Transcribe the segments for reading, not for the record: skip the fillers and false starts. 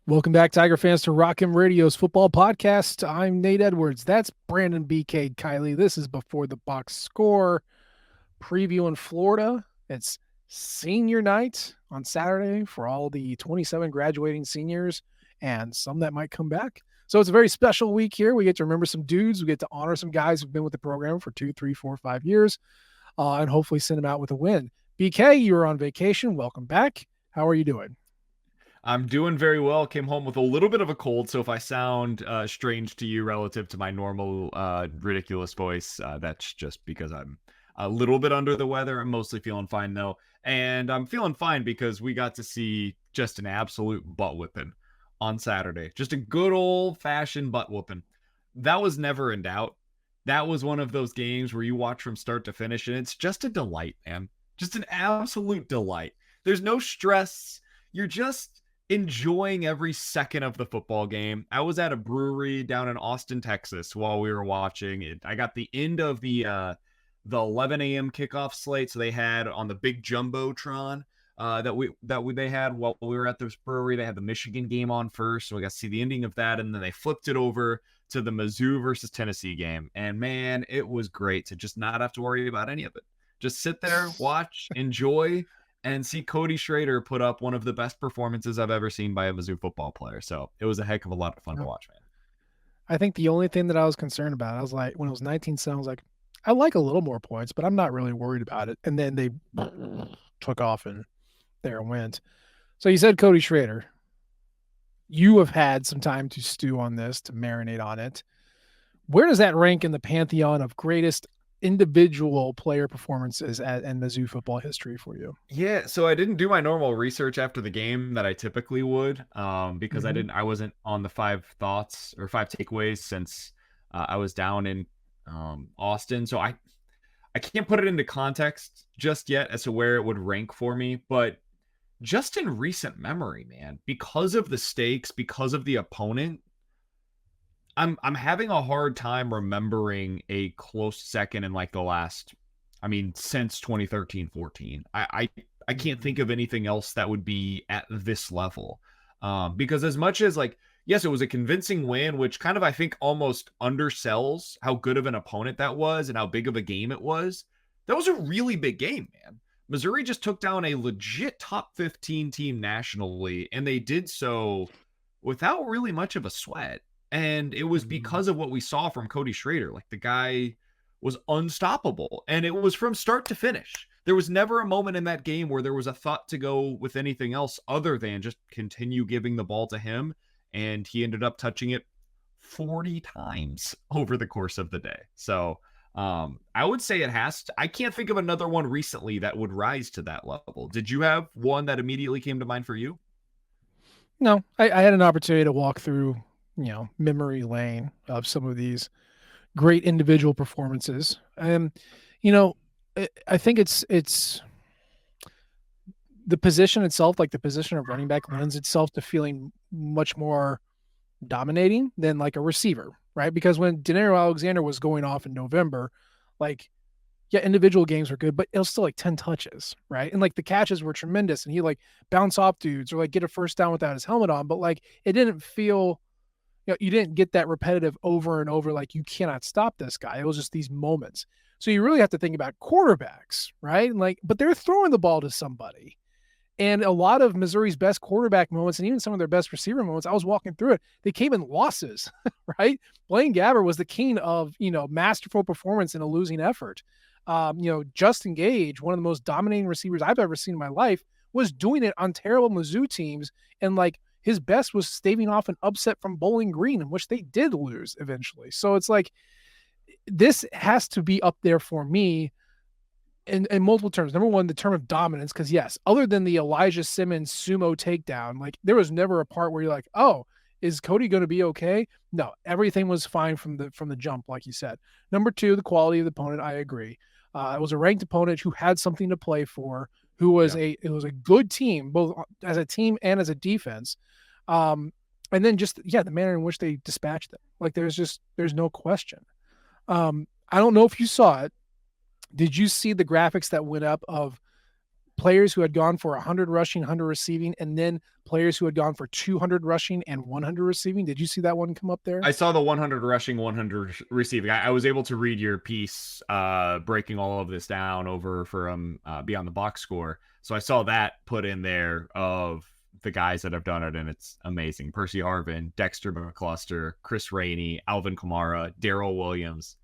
Welcome back, Tiger fans, to Rockin' Radio's football podcast. I'm Nate Edwards. That's Brandon BK Kiley. This is Before the Box Score preview in Florida. It's senior night on Saturday for all the 27 graduating seniors and some that might come back. So it's a very special week here. We get to remember some dudes. We get to honor some guys who've been with the program for 2, 3, 4, 5 years, and hopefully send them out with a win. BK, you were on vacation. Welcome back. How are you doing? I'm doing very well. Came home with a little bit of a cold, so if I sound strange to you relative to my normal ridiculous voice, that's just because I'm a little bit under the weather. I'm mostly feeling fine though, and I'm feeling fine because we got to see just an absolute butt whipping on Saturday. Just a good old fashioned butt whooping. That was never in doubt. That was one of those games where you watch from start to finish, and it's just a delight, man. Just an absolute delight. There's no stress. You're just enjoying every second of the football game. I was at a brewery down in Austin, Texas while we were watching it. I got the end of the 11 a.m. kickoff slate, so they had on the big jumbotron they had while we were at this brewery. They had the Michigan game on first, so we got to see the ending of that, and then they flipped it over to the Mizzou versus Tennessee game. And man, it was great to just not have to worry about any of it. Just sit there, watch, enjoy, and see Cody Schrader put up one of the best performances I've ever seen by a Mizzou football player. So it was a heck of a lot of fun to watch, man. I think the only thing that I was concerned about, I was like, when it was 19-7, I was like, I like a little more points, but I'm not really worried about it. And then they took off and there it went. So you said Cody Schrader. You have had some time to stew on this, to marinate on it. Where does that rank in the pantheon of greatest individual player performances in Mizzou football history for you? Yeah, so I didn't do my normal research after the game that I typically would, because I wasn't on the five thoughts or five takeaways since I was down in Austin. So I can't put it into context just yet as to where it would rank for me, but just in recent memory, man, because of the stakes, because of the opponent, I'm having a hard time remembering a close second in like the last, I mean, since 2013-14. I can't think of anything else that would be at this level. Because as much as like, yes, it was a convincing win, which kind of I think almost undersells how good of an opponent that was and how big of a game it was. That was a really big game, man. Missouri just took down a legit top 15 team nationally, and they did so without really much of a sweat. And it was because of what we saw from Cody Schrader. Like the guy was unstoppable, and it was from start to finish. There was never a moment in that game where there was a thought to go with anything else other than just continue giving the ball to him. And he ended up touching it 40 times over the course of the day. So I would say it has to. I can't think of another one recently that would rise to that level. Did you have one that immediately came to mind for you? No, I had an opportunity to walk through, memory lane of some of these great individual performances. You know, I think it's the position itself, like the position of running back lends itself to feeling much more dominating than like a receiver, right? Because when Denaro Alexander was going off in November, like, yeah, individual games were good, but it was still like 10 touches, right? And like the catches were tremendous and he like bounce off dudes or like get a first down without his helmet on, but like it didn't feel, you didn't get that repetitive over and over, like you cannot stop this guy. It was just these moments. So you really have to think about quarterbacks, right? Like, but they're throwing the ball to somebody. And a lot of Missouri's best quarterback moments and even some of their best receiver moments, I was walking through it, they came in losses, right? Blaine Gabbert was the king of, masterful performance in a losing effort. Justin Gage, one of the most dominating receivers I've ever seen in my life, was doing it on terrible Mizzou teams. And like his best was staving off an upset from Bowling Green, in which they did lose eventually. So it's like, this has to be up there for me in multiple terms. Number one, the term of dominance, because yes, other than the Elijah Simmons sumo takedown, like there was never a part where you're like, oh, is Cody going to be okay? No, everything was fine from the jump, like you said. Number two, the quality of the opponent. I agree. It was a ranked opponent who had something to play for, who was it was a good team, both as a team and as a defense. And then just the manner in which they dispatched them. Like there's no question. I don't know if you saw it. Did you see the graphics that went up of players who had gone for 100 rushing, 100 receiving, and then players who had gone for 200 rushing and 100 receiving. Did you see that one come up there? I saw the 100 rushing, 100 receiving. I was able to read your piece, breaking all of this down over from Beyond the Box Score. So I saw that put in there of the guys that have done it, and it's amazing. Percy Harvin, Dexter McCluster, Chris Rainey, Alvin Kamara, Daryl Williams,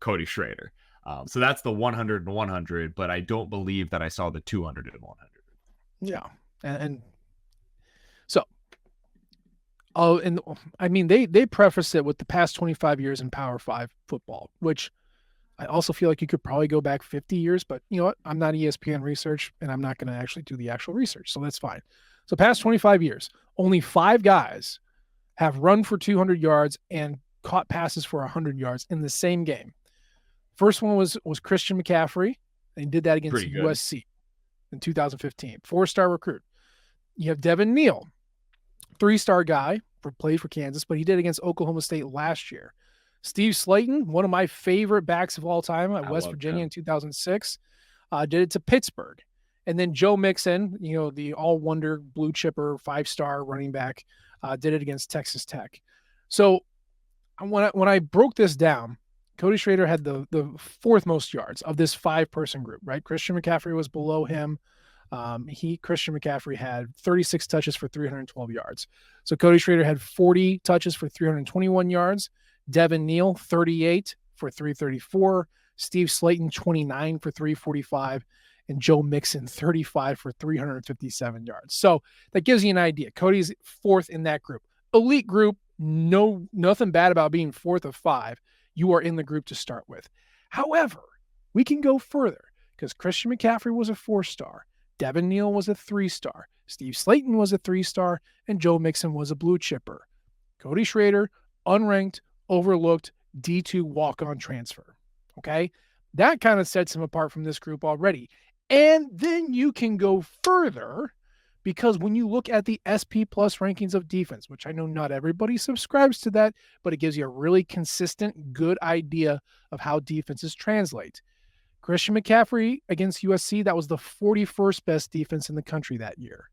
Cody Schrader. So that's the 100 and 100, but I don't believe that I saw the 200 and 100. Yeah. And so, and I mean, they preface it with the past 25 years in Power 5 football, which I also feel like you could probably go back 50 years, but you know what? I'm not ESPN research, and I'm not going to actually do the actual research, so that's fine. So past 25 years, only 5 guys have run for 200 yards and caught passes for 100 yards in the same game. First one was Christian McCaffrey, and he did that against USC in 2015. 4-star recruit. You have Devin Neal, 3-star guy, played for Kansas, but he did against Oklahoma State last year. Steve Slayton, one of my favorite backs of all time at West Virginia in 2006, did it to Pittsburgh. And then Joe Mixon, you know, the all-wonder blue chipper 5-star running back, did it against Texas Tech. So when I broke this down, Cody Schrader had the 4th most yards of this 5-person group, right? Christian McCaffrey was below him. Christian McCaffrey had 36 touches for 312 yards. So Cody Schrader had 40 touches for 321 yards. Devin Neal, 38 for 334. Steve Slayton, 29 for 345. And Joe Mixon, 35 for 357 yards. So that gives you an idea. Cody's 4th in that group. Elite group, nothing bad about being 4th of 5. You are in the group to start with. However, we can go further because Christian McCaffrey was a 4-star. Devin Neal was a 3-star. Steve Slayton was a 3-star. And Joe Mixon was a blue chipper. Cody Schrader, unranked, overlooked, D2 walk-on transfer. Okay? That kind of sets him apart from this group already. And then you can go further because when you look at the SP Plus rankings of defense, which I know not everybody subscribes to that, but it gives you a really consistent, good idea of how defenses translate. Christian McCaffrey against USC, that was the 41st best defense in the country that year.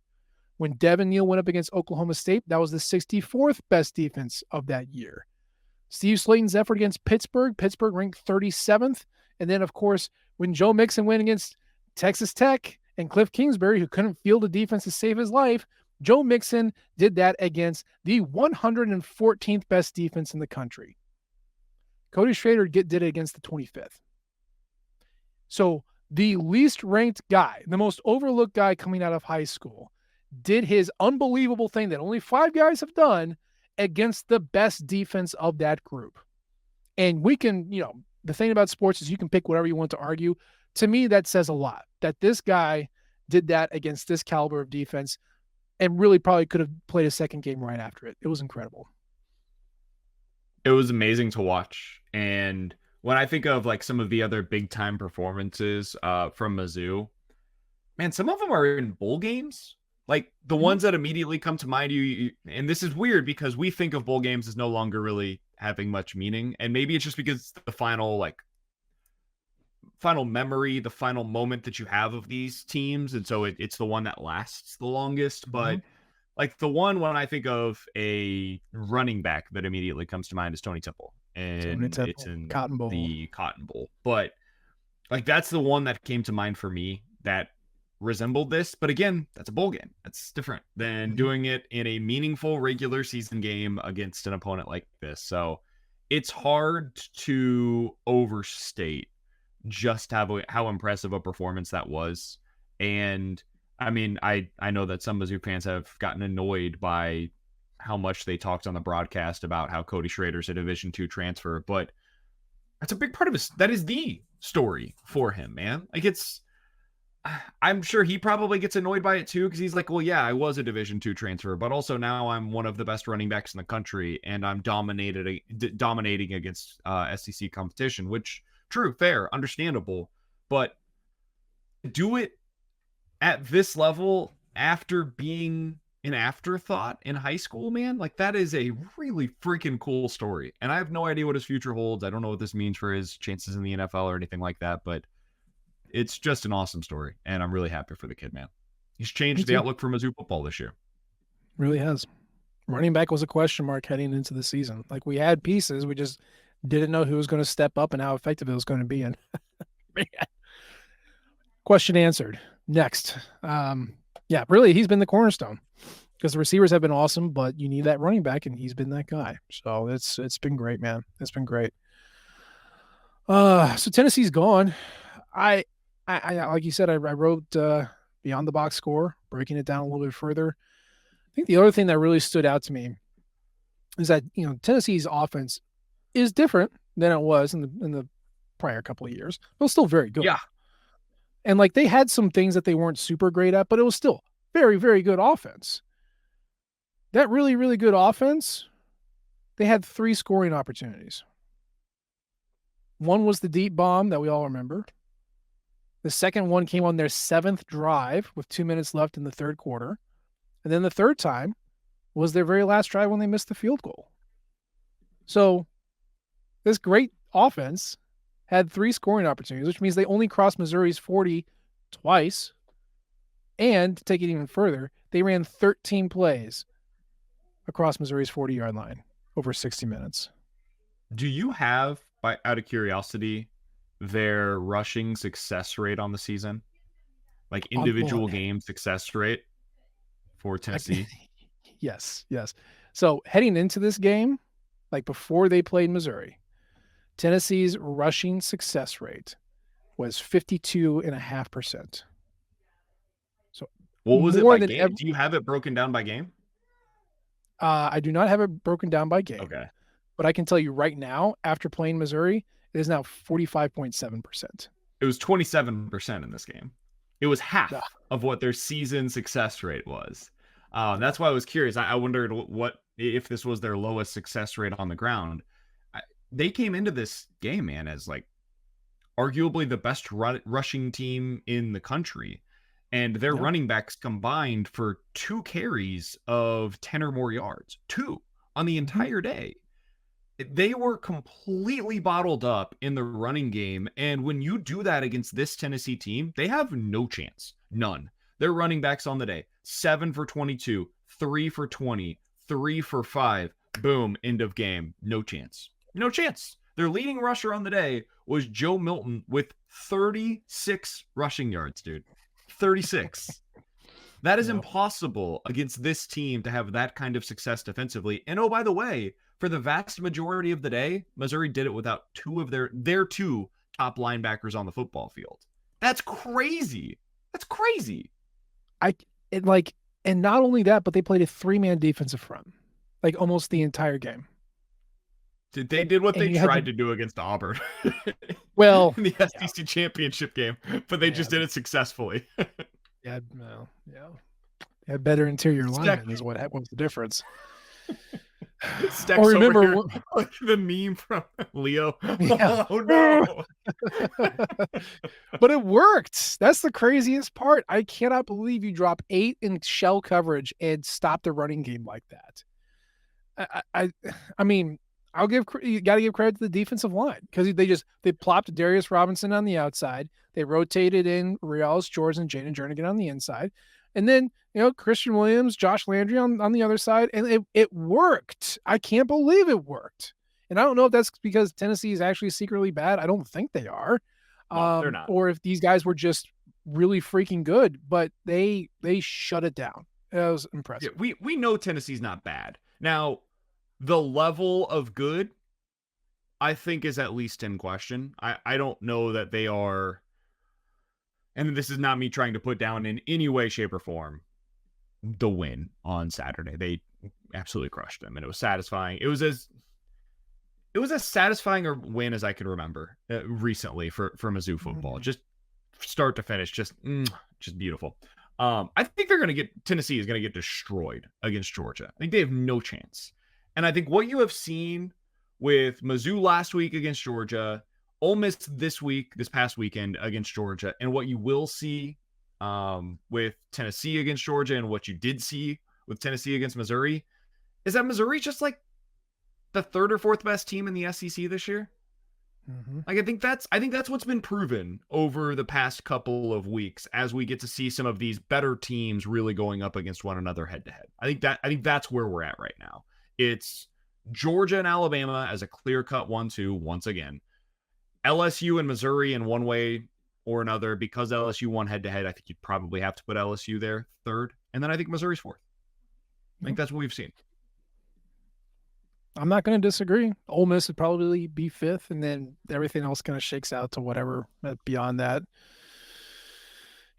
When Devin Neal went up against Oklahoma State, that was the 64th best defense of that year. Steve Slayton's effort against Pittsburgh ranked 37th. And then, of course, when Joe Mixon went against Texas Tech and Cliff Kingsbury, who couldn't field a defense to save his life, Joe Mixon did that against the 114th best defense in the country. Cody Schrader did it against the 25th. So the least ranked guy, the most overlooked guy coming out of high school, did his unbelievable thing that only 5 guys have done against the best defense of that group. And we can, you know, the thing about sports is you can pick whatever you want to argue. To me, that says a lot that this guy did that against this caliber of defense and really probably could have played a second game right after it. It was incredible. It was amazing to watch. And when I think of like some of the other big time performances from Mizzou, man, some of them are in bowl games. Like the ones that immediately come to mind, and this is weird because we think of bowl games as no longer really having much meaning. And maybe it's just because the final memory, the final moment that you have of these teams. And so it's the one that lasts the longest. But like the one when I think of a running back that immediately comes to mind is Tony Temple. And it's in Cotton Bowl. The Cotton Bowl. But like that's the one that came to mind for me that resembled this. But again, that's a bowl game. That's different than doing it in a meaningful regular season game against an opponent like this. So it's hard to overstate just how impressive a performance that was. And I mean, I know that some Mizzou fans have gotten annoyed by how much they talked on the broadcast about how Cody Schrader's a Division II transfer, but that's a big part of his, that is the story for him, man. Like I'm sure he probably gets annoyed by it too, because he's like, well, yeah, I was a Division II transfer, but also now I'm one of the best running backs in the country, and I'm dominating against SEC competition, which, true, fair, understandable, but do it at this level after being an afterthought in high school, man, like that is a really freaking cool story. And I have no idea what his future holds. I don't know what this means for his chances in the NFL or anything like that, but it's just an awesome story, and I'm really happy for the kid, man. He's Me changed the too. outlook for Mizzou football this year. Really has. Running back was a question mark heading into the season. Like we had pieces, we just didn't know who was going to step up and how effective it was going to be. And man, question answered. Next, yeah, really, he's been the cornerstone because the receivers have been awesome, but you need that running back, and he's been that guy. So it's been great, man. It's been great. So Tennessee's gone. I, I like you said, I wrote Beyond the Box Score, breaking it down a little bit further. I think the other thing that really stood out to me is that Tennessee's offense is different than it was in the prior couple of years. It was still very good, Yeah. and like they had some things that they weren't super great at, but it was still very very good offense. That really really good offense. They had 3 scoring opportunities. One was the deep bomb that we all remember. The second one came on their 7th drive with 2 minutes left in the third quarter. And then the third time was their very last drive when they missed the field goal. So this great offense had 3 scoring opportunities, which means they only crossed Missouri's 40 twice. And to take it even further, they ran 13 plays across Missouri's 40-yard line over 60 minutes. Do you have, out of curiosity, their rushing success rate on the season? Like individual game success rate for Tennessee? Yes. So heading into this game, like before they played Missouri, Tennessee's rushing success rate was 52.5%. So what was it more by than game? Do you have it broken down by game? I do not have it broken down by game. Okay. But I can tell you right now, after playing Missouri, it is now 45.7%. It was 27% in this game. It was half of what their season success rate was. That's why I was curious. I wondered what if this was their lowest success rate on the ground. They came into this game, man, as like arguably the best rushing team in the country. And their running backs combined for 2 carries of 10 or more yards. 2 on the entire day. They were completely bottled up in the running game. And when you do that against this Tennessee team, they have no chance. None. Their running backs on the day, 7 for 22, 3 for 20, 3 for 5. Boom, end of game. No chance. No chance. Their leading rusher on the day was Joe Milton with 36 rushing yards, dude. 36. That is impossible against this team to have that kind of success defensively. And oh, by the way, for the vast majority of the day, Missouri did it without 2 of their 2 top linebackers on the football field. That's crazy. That's crazy. And not only that, but they played a 3-man defensive front, like almost the entire game. They did what they tried to do against Auburn. Well, in the SEC championship game, but they just did it successfully. Yeah. They had better interior linemen is what was the difference. Or remember like the meme from Leo. Yeah. Oh no. But it worked. That's the craziest part. I cannot believe you drop 8 in shell coverage and stop the running game like that. I mean, you got to give credit to the defensive line because they plopped Darius Robinson on the outside. They rotated in Rialis George and Jaden Jernigan on the inside. And then, Christian Williams, Josh Landry on the other side. And it worked. I can't believe it worked. And I don't know if that's because Tennessee is actually secretly bad. I don't think they are. No, they're not. Or if these guys were just really freaking good, but they shut it down. It was impressive. Yeah, we know Tennessee's not bad. Now, the level of good, I think, is at least in question. I don't know that they are, and this is not me trying to put down in any way, shape, or form the win on Saturday. They absolutely crushed them, and it was satisfying. It was as satisfying a win as I can remember recently for Mizzou football. Mm-hmm. Just start to finish, just beautiful. I think Tennessee is going to get destroyed against Georgia. I think they have no chance. And I think what you have seen with Mizzou last week against Georgia, Ole Miss this past weekend against Georgia, and what you will see with Tennessee against Georgia and what you did see with Tennessee against Missouri is that Missouri's just like the 3rd or 4th best team in the SEC this year. Mm-hmm. Like I think that's what's been proven over the past couple of weeks as we get to see some of these better teams really going up against one another head to head. I think that's where we're at right now. It's Georgia and Alabama as a clear-cut 1-2 once again. LSU and Missouri in one way or another, because LSU won head to head. I think you'd probably have to put LSU there third, and then I think Missouri's fourth. I think that's what we've seen. I'm not going to disagree. Ole Miss would probably be fifth, and then everything else kind of shakes out to whatever beyond that.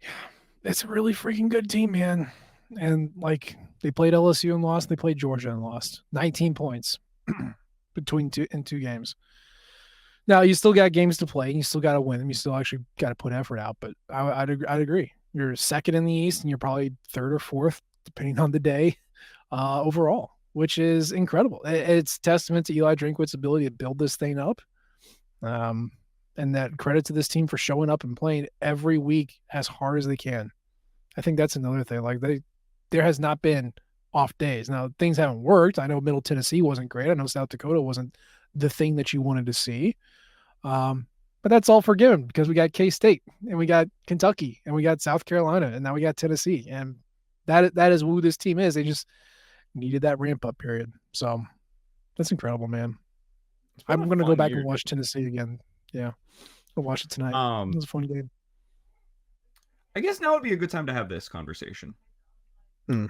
Yeah, it's a really freaking good team, man. And like they played LSU and lost, they played Georgia and lost. 19 points between two games. Now you still got games to play, and you still got to win them. You still actually got to put effort out. But I'd agree. You're second in the East, and you're probably third or fourth, depending on the day, overall, which is incredible. It's testament to Eli Drinkwitz's ability to build this thing up. And that credit to this team for showing up and playing every week as hard as they can. I think that's another thing. Like there has not been off days. Now things haven't worked. I know Middle Tennessee wasn't great. I know South Dakota wasn't the thing that you wanted to see. But that's all forgiven because we got K-State and we got Kentucky and we got South Carolina and now we got Tennessee. And that is who this team is. They just needed that ramp up period. So that's incredible, man. I'm going to go back and watch Tennessee again. Yeah. I'll watch it tonight. It was a fun game. I guess now would be a good time to have this conversation. I've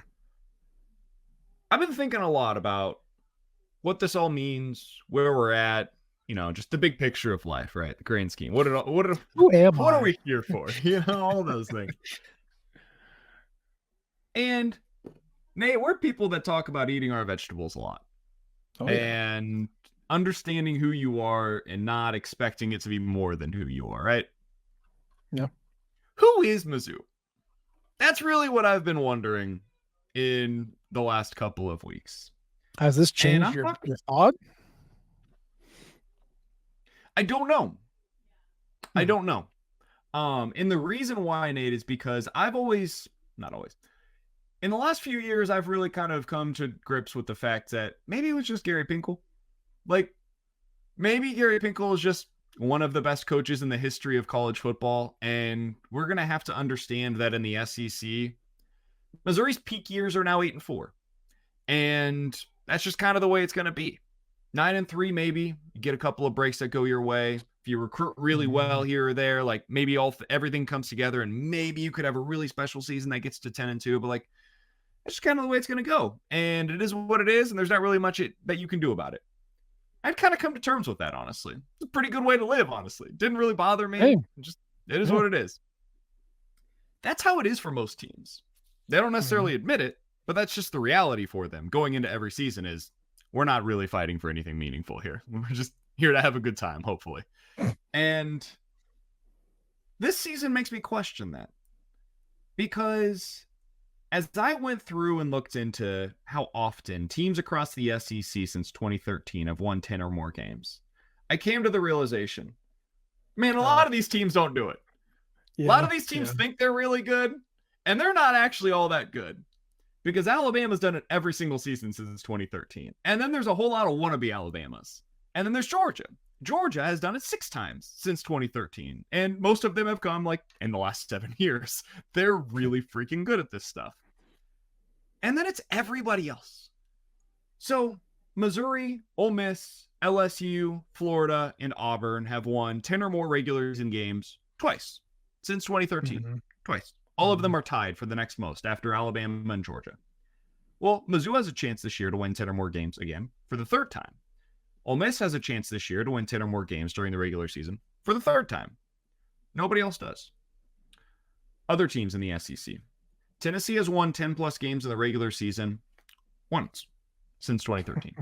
been thinking a lot about what this all means, where we're at, just the big picture of life, right? The grand scheme. What are we here for? All those things. And Nate, we're people that talk about eating our vegetables a lot. And understanding who you are and not expecting it to be more than who you are, right? Yeah. Who is Mizzou? That's really what I've been wondering in the last couple of weeks. Has this changed your thought? I don't know. I don't know. And the reason why, Nate, is because not always, in the last few years, I've really kind of come to grips with the fact that maybe it was just Gary Pinkel. Like, maybe Gary Pinkel is just one of the best coaches in the history of college football, and we're going to have to understand that in the SEC, Missouri's peak years are now 8-4. And that's just kind of the way it's going to be. 9-3, maybe. You get a couple of breaks that go your way. If you recruit really well here or there, like maybe everything comes together and maybe you could have a really special season that gets to 10-2, but like, it's just kind of the way it's going to go. And it is what it is, and there's not really much that you can do about it. I'd kind of come to terms with that, honestly. It's a pretty good way to live, honestly. Didn't really bother me. Hey. It is what it is. That's how it is for most teams. They don't necessarily admit it, but that's just the reality for them. Going into every season is, we're not really fighting for anything meaningful here. We're just here to have a good time, hopefully. And this season makes me question that. Because as I went through and looked into how often teams across the SEC since 2013 have won 10 or more games, I came to the realization, man, a lot of these teams don't do it. Yeah, a lot of these teams think they're really good, and they're not actually all that good. Because Alabama's done it every single season since 2013. And then there's a whole lot of wannabe Alabamas. And then there's Georgia. Georgia has done it 6 times since 2013. And most of them have come like in the last 7 years. They're really freaking good at this stuff. And then it's everybody else. So Missouri, Ole Miss, LSU, Florida, and Auburn have won 10 or more regular season games twice since 2013. Twice. All of them are tied for the next most after Alabama and Georgia. Well, Mizzou has a chance this year to win 10 or more games again for the 3rd time. Ole Miss has a chance this year to win 10 or more games during the regular season for the 3rd time. Nobody else does. Other teams in the SEC. Tennessee has won 10 plus games in the regular season once since 2013.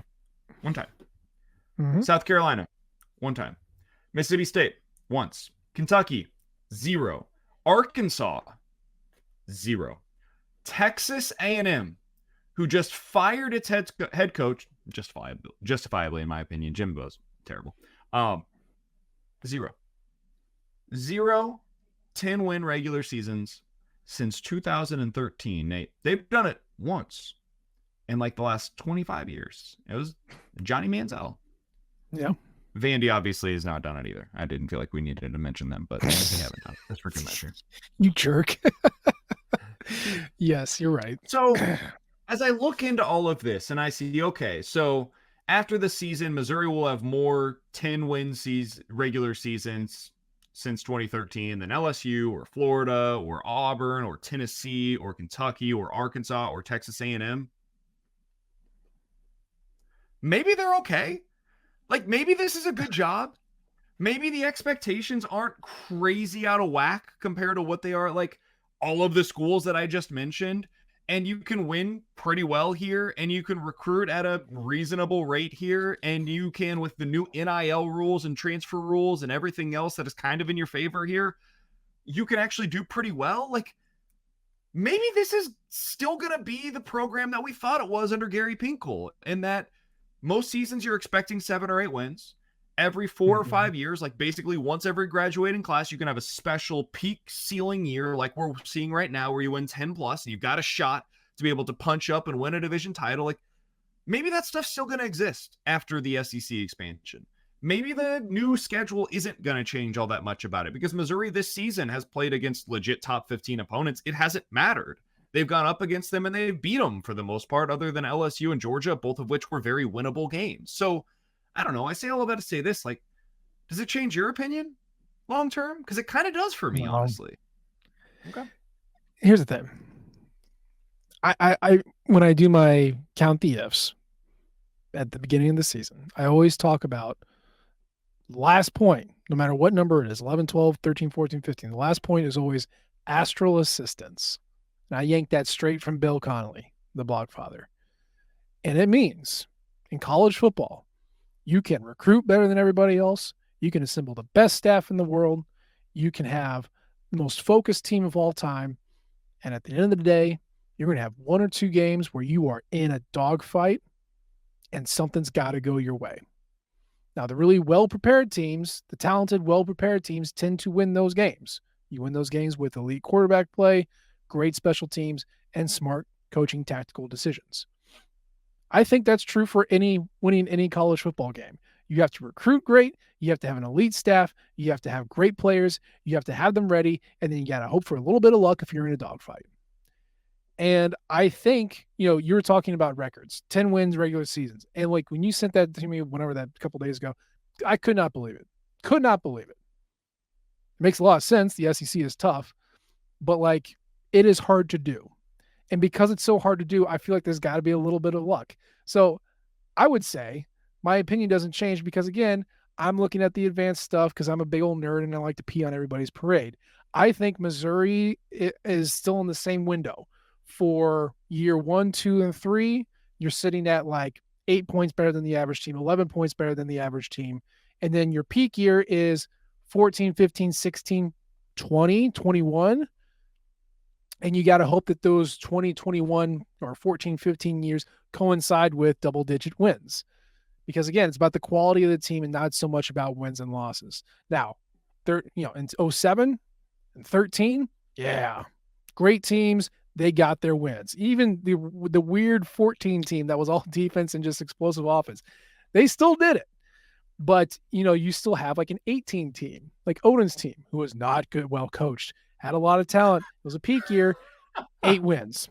One time. South Carolina, 1 time. Mississippi State, once. Kentucky, 0. Arkansas, 0. Texas A&M, who just fired its head coach, justifiably in my opinion. Jimbo's terrible. 0. 0 10-win regular seasons since 2013. Nate, they've done it once in like the last 25 years. It was Johnny Manziel. Yeah. Vandy obviously has not done it either. I didn't feel like we needed to mention them, but they haven't done it. That's for good measure. You jerk. Yes, you're right. So as I look into all of this and I see, okay, so after the season, Missouri will have more 10-win regular seasons since 2013 than LSU or Florida or Auburn or Tennessee or Kentucky or Arkansas or Texas A&M. Maybe they're okay. Like maybe this is a good job. Maybe the expectations aren't crazy out of whack compared to what they are like all of the schools that I just mentioned. And you can win pretty well here, and you can recruit at a reasonable rate here, and you can, with the new NIL rules and transfer rules and everything else that is kind of in your favor here, you can actually do pretty well. Like maybe this is still going to be the program that we thought it was under Gary Pinkel, in that most seasons you're expecting 7 or 8 wins. Every 4 or 5 years, like basically once every graduating class, you can have a special peak ceiling year like we're seeing right now where you win 10 plus and you've got a shot to be able to punch up and win a division title. Like maybe that stuff's still going to exist after the SEC expansion. Maybe the new schedule isn't going to change all that much about it, because Missouri this season has played against legit top 15 opponents. It hasn't mattered. They've gone up against them and they've beat them for the most part, other than LSU and Georgia, both of which were very winnable games. So I don't know. I say all of that to say this, like, does it change your opinion long term? Because it kind of does for me, honestly. Okay. Here's the thing. I when I do my count the ifs at the beginning of the season, I always talk about last point, no matter what number it is, 11, 12, 13, 14, 15. The last point is always astral assistance. And I yanked that straight from Bill Connolly, the blogfather. And it means in college football, you can recruit better than everybody else. You can assemble the best staff in the world. You can have the most focused team of all time. And at the end of the day, you're going to have 1 or 2 games where you are in a dogfight and something's got to go your way. Now, the really well-prepared teams, the talented, well-prepared teams tend to win those games. You win those games with elite quarterback play, great special teams, and smart coaching tactical decisions. I think that's true for winning any college football game. You have to recruit great. You have to have an elite staff. You have to have great players. You have to have them ready. And then you got to hope for a little bit of luck if you're in a dogfight. And I think, you were talking about records, 10 wins, regular seasons. And like when you sent that to me, whenever that a couple days ago, I could not believe it. Could not believe it. It makes a lot of sense. The SEC is tough, but like it is hard to do. And because it's so hard to do, I feel like there's got to be a little bit of luck. So I would say my opinion doesn't change because, again, I'm looking at the advanced stuff because I'm a big old nerd and I like to pee on everybody's parade. I think Missouri is still in the same window. For year 1, 2, and 3, you're sitting at like 8 points better than the average team, 11 points better than the average team. And then your peak year is 14, 15, 16, 20, 21. And you got to hope that those 20, 21, or 14, 15 years coincide with double-digit wins. Because, again, it's about the quality of the team and not so much about wins and losses. Now, in 07 and 13, yeah, great teams. They got their wins. Even the weird 14 team that was all defense and just explosive offense, they still did it. But, you still have like an 18 team, like Odin's team, who was not good, well coached, had a lot of talent. It was a peak year, 8 wins.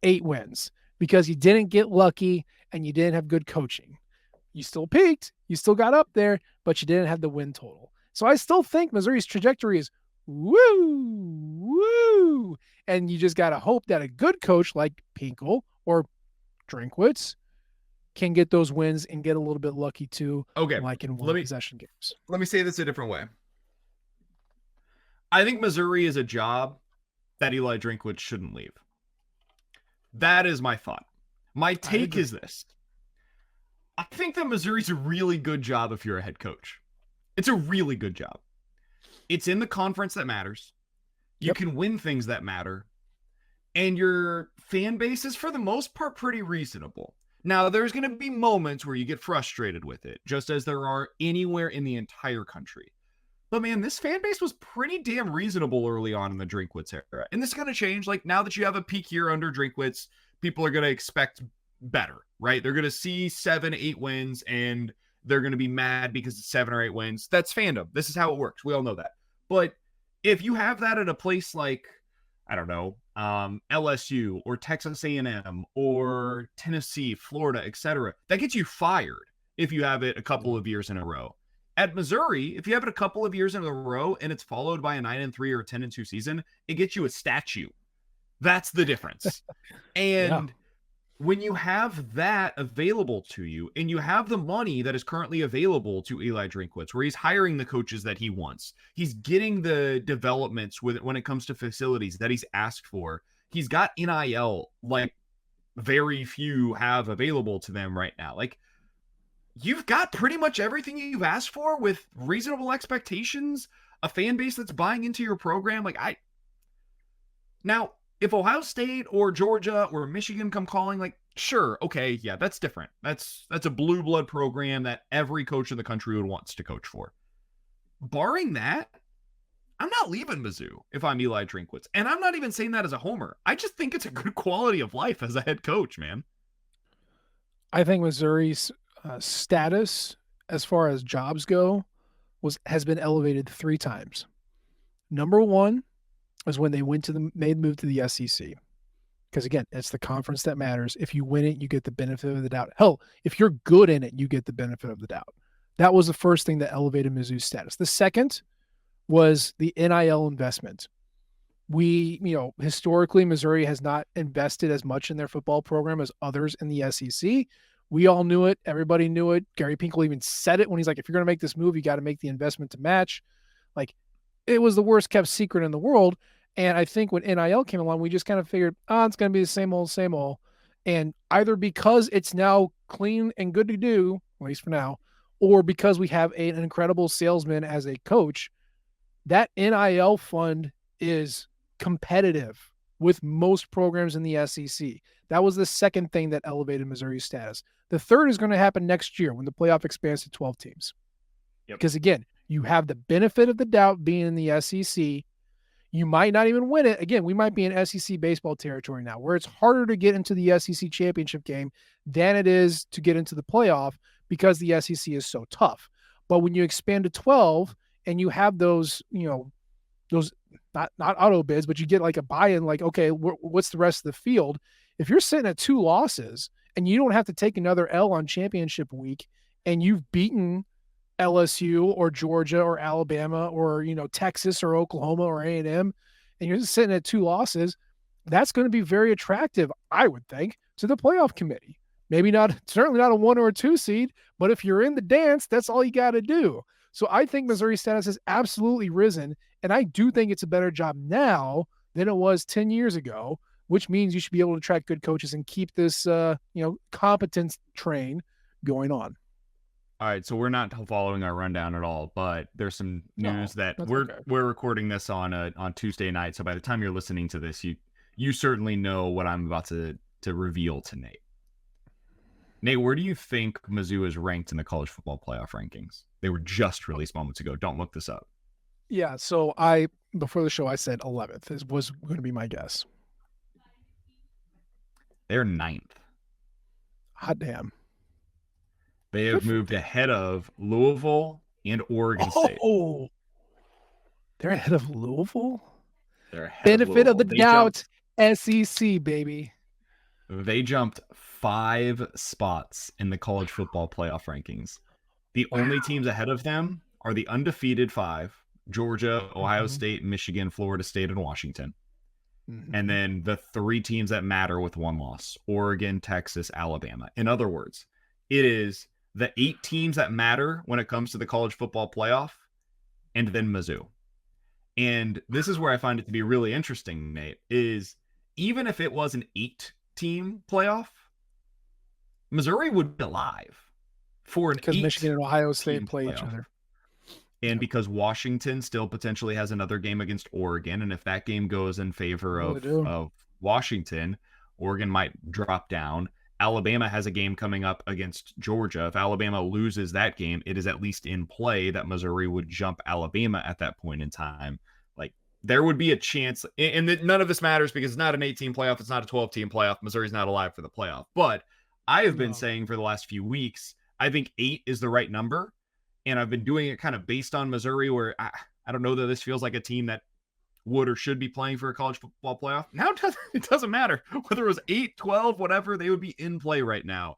8 wins because you didn't get lucky and you didn't have good coaching. You still peaked, you still got up there, but you didn't have the win total. So I still think Missouri's trajectory is woo. And you just got to hope that a good coach like Pinkel or Drinkwitz can get those wins and get a little bit lucky too. Okay. Like in one possession games. Let me say this a different way. I think Missouri is a job that Eli Drinkwitz shouldn't leave. That is my thought. My take is this. I think that Missouri's a really good job if you're a head coach. It's a really good job. It's in the conference that matters. You can win things that matter. And your fan base is, for the most part, pretty reasonable. Now, there's going to be moments where you get frustrated with it, just as there are anywhere in the entire country. But, man, this fan base was pretty damn reasonable early on in the Drinkwitz era. And this is going to change. Like, now that you have a peak year under Drinkwitz, people are going to expect better, right? They're going to see 7, 8 wins, and they're going to be mad because it's 7 or 8 wins. That's fandom. This is how it works. We all know that. But if you have that at a place like, I don't know, LSU or Texas A&M or Tennessee, Florida, etc., that gets you fired if you have it a couple of years in a row. At Missouri, if you have it a couple of years in a row and it's followed by a 9-3 or a 10-2 season, it gets you a statue. That's the difference. And Yeah. when you have that available to you and you have the money that is currently available to Eli Drinkwitz, where he's hiring the coaches that he wants, he's getting the developments with when it comes to facilities that he's asked for, he's got NIL like very few have available to them right now. Like, you've got pretty much everything you've asked for with reasonable expectations, a fan base that's buying into your program. Now, if Ohio State or Georgia or Michigan come calling, like, sure, okay, yeah, that's different. That's a blue blood program that every coach in the country would wants to coach for. Barring that, I'm not leaving Mizzou if I'm Eli Drinkwitz. And I'm not even saying that as a homer. I just think it's a good quality of life as a head coach, man. I think Missouri's status as far as jobs go has been elevated 3 times. Number 1 was when they made the move to the SEC. Because again, it's the conference that matters. If you win it, you get the benefit of the doubt. Hell, if you're good in it, you get the benefit of the doubt. That was the first thing that elevated Mizzou's status. The second was the NIL investment. Historically, Missouri has not invested as much in their football program as others in the SEC. We all knew it. Everybody knew it. Gary Pinkel even said it when he's like, if you're going to make this move, you got to make the investment to match. Like, it was the worst kept secret in the world. And I think when NIL came along, we just kind of figured, it's going to be the same old, same old. And either because it's now clean and good to do, at least for now, or because we have an incredible salesman as a coach, that NIL fund is competitive with most programs in the SEC. That was the second thing that elevated Missouri's status. The third is going to happen next year when the playoff expands to 12 teams. Yep. Because again, you have the benefit of the doubt being in the SEC. You might not even win it. Again, we might be in SEC baseball territory now, where it's harder to get into the SEC championship game than it is to get into the playoff because the SEC is so tough. But when you expand to 12 and you have those, those not auto bids, but you get like a buy-in, like, okay, what's the rest of the field? If you're sitting at 2 losses and you don't have to take another L on championship week and you've beaten LSU or Georgia or Alabama or, Texas or Oklahoma or A&M, and you're just sitting at 2 losses, that's going to be very attractive, I would think, to the playoff committee. Maybe certainly not a 1 or a 2 seed, but if you're in the dance, that's all you got to do. So I think Missouri's status has absolutely risen, and I do think it's a better job now than it was 10 years ago, which means you should be able to attract good coaches and keep this, competence train going on. All right, so we're not following our rundown at all, but there's some news that we're recording this on Tuesday night. So by the time you're listening to this, you certainly know what I'm about to reveal to Nate. Nate, where do you think Mizzou is ranked in the college football playoff rankings? They were just released moments ago. Don't look this up. Yeah, so before the show I said 11th was going to be my guess. They're 9th. Hot damn. They have moved ahead of Louisville and Oregon State. Oh, they're ahead of Louisville? They're ahead Benefit of the doubt, SEC, baby. They jumped 5 spots in the college football playoff rankings. The only teams ahead of them are the undefeated 5, Georgia, Ohio State, Michigan, Florida State, and Washington. And then the 3 teams that matter with 1 loss, Oregon, Texas, Alabama. In other words, it is the 8 teams that matter when it comes to the college football playoff, and then Mizzou. And this is where I find it to be really interesting, Nate, is even if it was an 8-team playoff, Missouri would be alive for an 8 because Michigan and Ohio State play each other. And because Washington still potentially has another game against Oregon, and if that game goes in favor of Washington, Oregon might drop down. Alabama has a game coming up against Georgia. If Alabama loses that game, it is at least in play that Missouri would jump Alabama at that point in time. Like, there would be a chance, and none of this matters because it's not an 8-team playoff. It's not a 12-team playoff. Missouri's not alive for the playoff. But I have been saying for the last few weeks, I think 8 is the right number. And I've been doing it kind of based on Missouri, where I don't know that this feels like a team that would or should be playing for a college football playoff. Now it doesn't matter whether it was 8, 12, whatever, they would be in play right now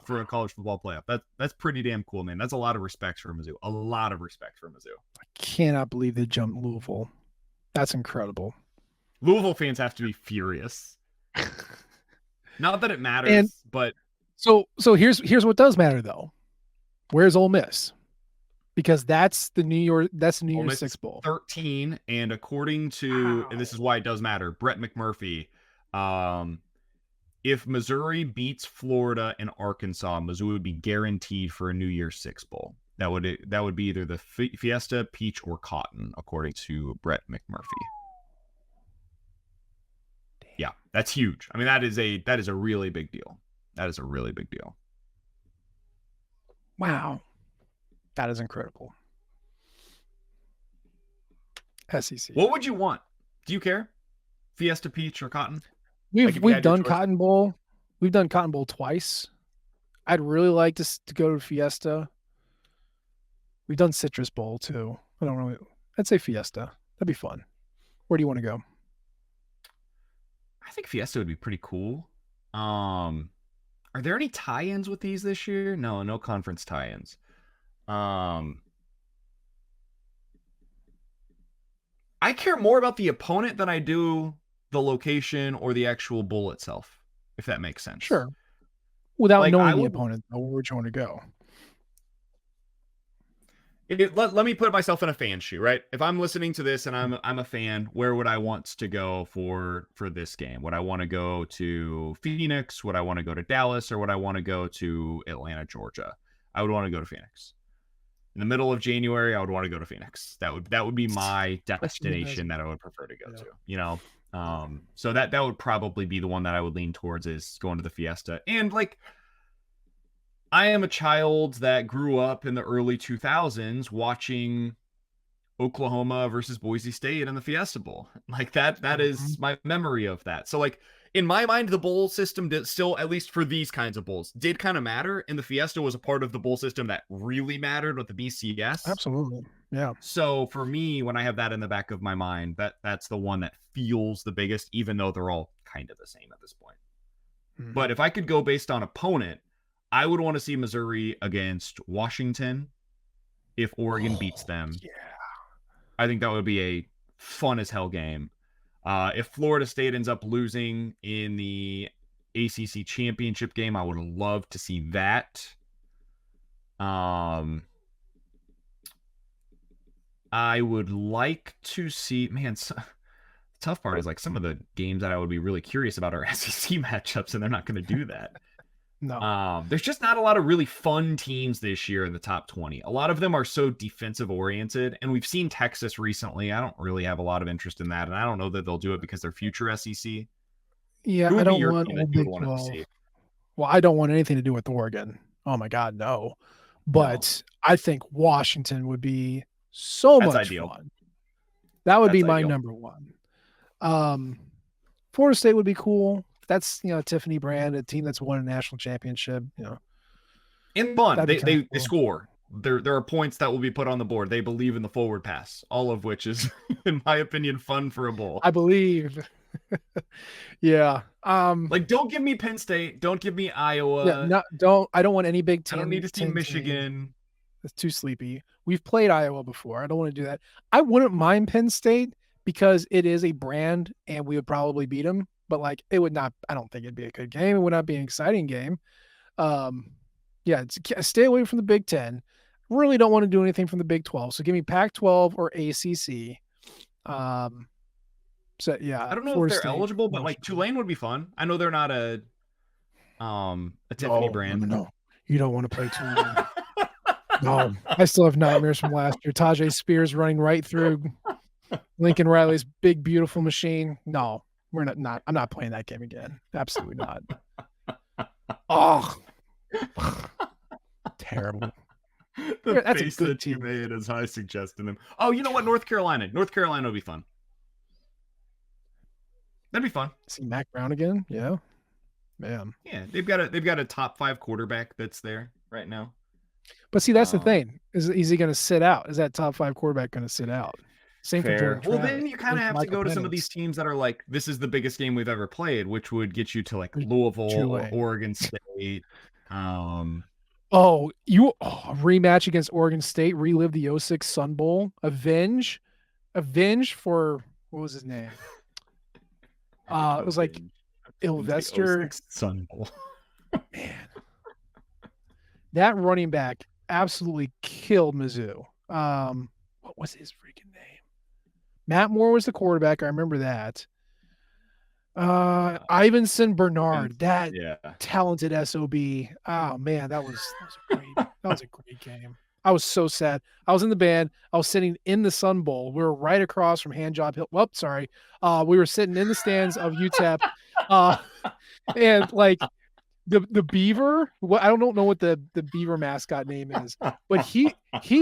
for a college football playoff. That's pretty damn cool, man. That's a lot of respect for Mizzou. A lot of respect for Mizzou. I cannot believe they jumped Louisville. That's incredible. Louisville fans have to be furious. Not that it matters, And but so here's what does matter though. Where's Ole Miss? Because that's the New Year's Six Bowl. 13, and according to, and this is why it does matter, Brett McMurphy, if Missouri beats Florida and Arkansas, Missouri would be guaranteed for a New Year's Six Bowl. That would be either the Fiesta, Peach, or Cotton, according to Brett McMurphy. Yeah, that's huge. I mean, that is a really big deal. That is a really big deal. Wow. That is incredible. SEC. What would you want? Do you care? Fiesta, Peach, or Cotton? We've done Cotton Bowl. We've done Cotton Bowl twice. I'd really like to go to Fiesta. We've done Citrus Bowl too. I'd say Fiesta. That'd be fun. Where do you want to go? I think Fiesta would be pretty cool. Are there any tie-ins with these this year? No conference tie-ins. I care more about the opponent than I do the location or the actual bowl itself, if that makes sense. Sure. Without knowing the opponent, where would you want to go? Let me put myself in a fan's shoe, right? If I'm listening to this and I'm a fan, where would I want to go for this game? Would I want to go to Phoenix? Would I want to go to Dallas? Or would I want to go to Atlanta, Georgia? I would want to go to Phoenix. In the middle of January, I would want to go to Phoenix. That would be my destination that I would prefer to go to. You know, so that would probably be the one that I would lean towards, is going to the Fiesta. And like, I am a child that grew up in the early 2000s watching Oklahoma versus Boise State in the Fiesta Bowl. Like that is my memory of that. So like, in my mind, the bowl system did still, at least for these kinds of bowls, did kind of matter. And the Fiesta was a part of the bowl system that really mattered with the BCS. Absolutely. Yeah. So for me, when I have that in the back of my mind, that's the one that feels the biggest, even though they're all kind of the same at this point. Mm-hmm. But if I could go based on opponent, I would want to see Missouri against Washington if Oregon beats them. Yeah. I think that would be a fun as hell game. If Florida State ends up losing in the ACC championship game, I would love to see that. I would like to see, man, the tough part is like some of the games that I would be really curious about are SEC matchups, and they're not going to do that. No. There's just not a lot of really fun teams this year in the top 20. A lot of them are so defensive oriented, and we've seen Texas recently. I don't really have a lot of interest in that, and I don't know that they'll do it because they're future SEC. Yeah, I don't want Big 12. Well, I don't want anything to do with Oregon. Oh my God, no. But no. I think Washington would be so much fun. That would be my number one. Florida State would be cool. That's, Tiffany Brand, a team that's won a national championship, And fun. They score. There are points that will be put on the board. They believe in the forward pass, all of which is, in my opinion, fun for a bowl. I believe. Yeah. Like, don't give me Penn State. Don't give me Iowa. Yeah, I don't want any Big Ten. I don't need to see Michigan. It's too sleepy. We've played Iowa before. I don't want to do that. I wouldn't mind Penn State because it is a brand and we would probably beat them. But like, it would not, I don't think it'd be a good game. It would not be an exciting game. Yeah, stay away from the Big Ten. Really don't want to do anything from the Big 12. So give me Pac-12 or ACC. So yeah, I don't know if they're eligible, but like Tulane would be fun. I know they're not a Tiffany Brand. No, you don't want to play Tulane. No, I still have nightmares from last year. Tajay Spears running right through Lincoln Riley's big, beautiful machine. No. We're not. I'm not playing that game again. Absolutely not. Oh, terrible. That's face a good team. You made as I suggested them. Oh, you know what? North Carolina would be fun. That'd be fun. See Mac Brown again? Yeah, man. Yeah, they've got a top 5 quarterback that's there. right now. But see, that's the Um, thing. Is he going to sit out? Is that top 5 quarterback going to sit out? Same for Fair. Jordan Well, Travis. then you kind Same of for have to Michael go to some of these Penix. teams that are like, this is the biggest game we've ever played, which would get you to like Louisville or Tulane. Oregon State. Um, A rematch against Oregon State, relive the '06 Sun Bowl, avenge for what was his name? It was like Avenge the Ilvester. '06 Sun Bowl. Man, that running back absolutely killed Mizzou. What was his freaking name? Matt Moore was the quarterback. I remember that. Iverson And Bernard, that yeah, talented SOB. Oh man, that was a great game. I was so sad. I was in the band. I was sitting in the Sun Bowl. We were right across from Handjob Hill. Well, sorry. We were sitting in the stands of UTEP. Uh, and like the beaver, I don't know what the beaver mascot name is, but he